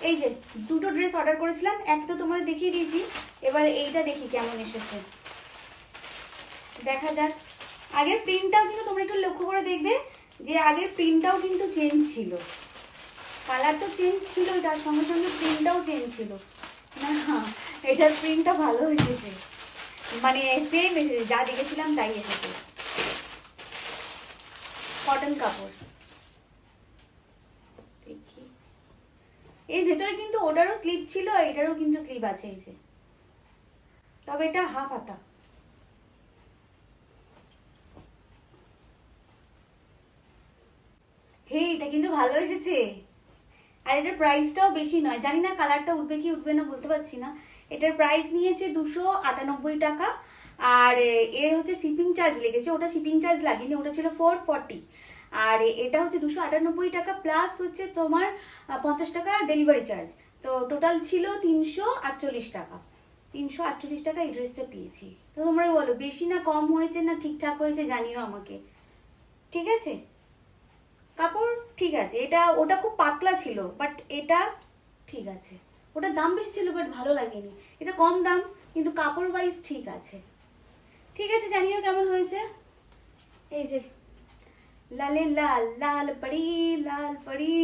এই যে দুটো ড্রেস অর্ডার করেছিলাম, এক তো তোমাদের দেখিয়ে দিয়েছি, এবার এইটা দেখি কেমন এসেছে, দেখা যাক। আগের প্রিন্টটাও কিন্তু তোমরা একটু লক্ষ্য করে দেখবে যে আগের প্রিন্টটাও কিন্তু চেঞ্জ ছিল, কালার তো চেঞ্জ ছিল, তার সঙ্গে সঙ্গে প্রিন্টটাও চেঞ্জ ছিল না। এটার প্রিন্টটা ভালো এসেছে, মানে সেম এসেছে, যা দেখেছিলাম তাই এসেছে। কটন কাপড়, দেখি এর ভেতরে কিন্তু ওটারও স্লিপ ছিল আর এটারও কিন্তু স্লিপ আছে এই যে, তবে এটা হাফ হাতা। হে এটা কিন্তু ভালো এসেছে, আর এটার প্রাইসটাও বেশি নয়, জানি না কালারটা উঠবে কি উঠবে না বলতে পারছি না। এটার প্রাইস নিয়েছে 298 টাকা, আর এর হচ্ছে শিপিং চার্জ লেগেছে, ওটা শিপিং চার্জ লাগেনি, ওটা ছিল 440, আর এটা হচ্ছে 298 টাকা প্লাস হচ্ছে তোমার 50 টাকা ডেলিভারি চার্জ, তো টোটাল ছিল 348 টাকা। 348 টাকা এই ড্রেসটা পেয়েছি। তো তোমরা বলো বেশি না কম হয়েছে না ঠিকঠাক হয়েছে, জানিও আমাকে, ঠিক আছে? কাপড় ঠিক আছে, এটা ওটা খুব পাতলা ছিল বাট এটা ঠিক আছে, ওটা দাম বেশি ছিল বাট ভালো লাগেনি, এটা কম দাম কিন্তু কাপড় ওয়াইজ ঠিক আছে। ঠিক আছে, জানিও কেমন হয়েছে। এই যে লালে লাল লাল পড়ি লাল পড়ি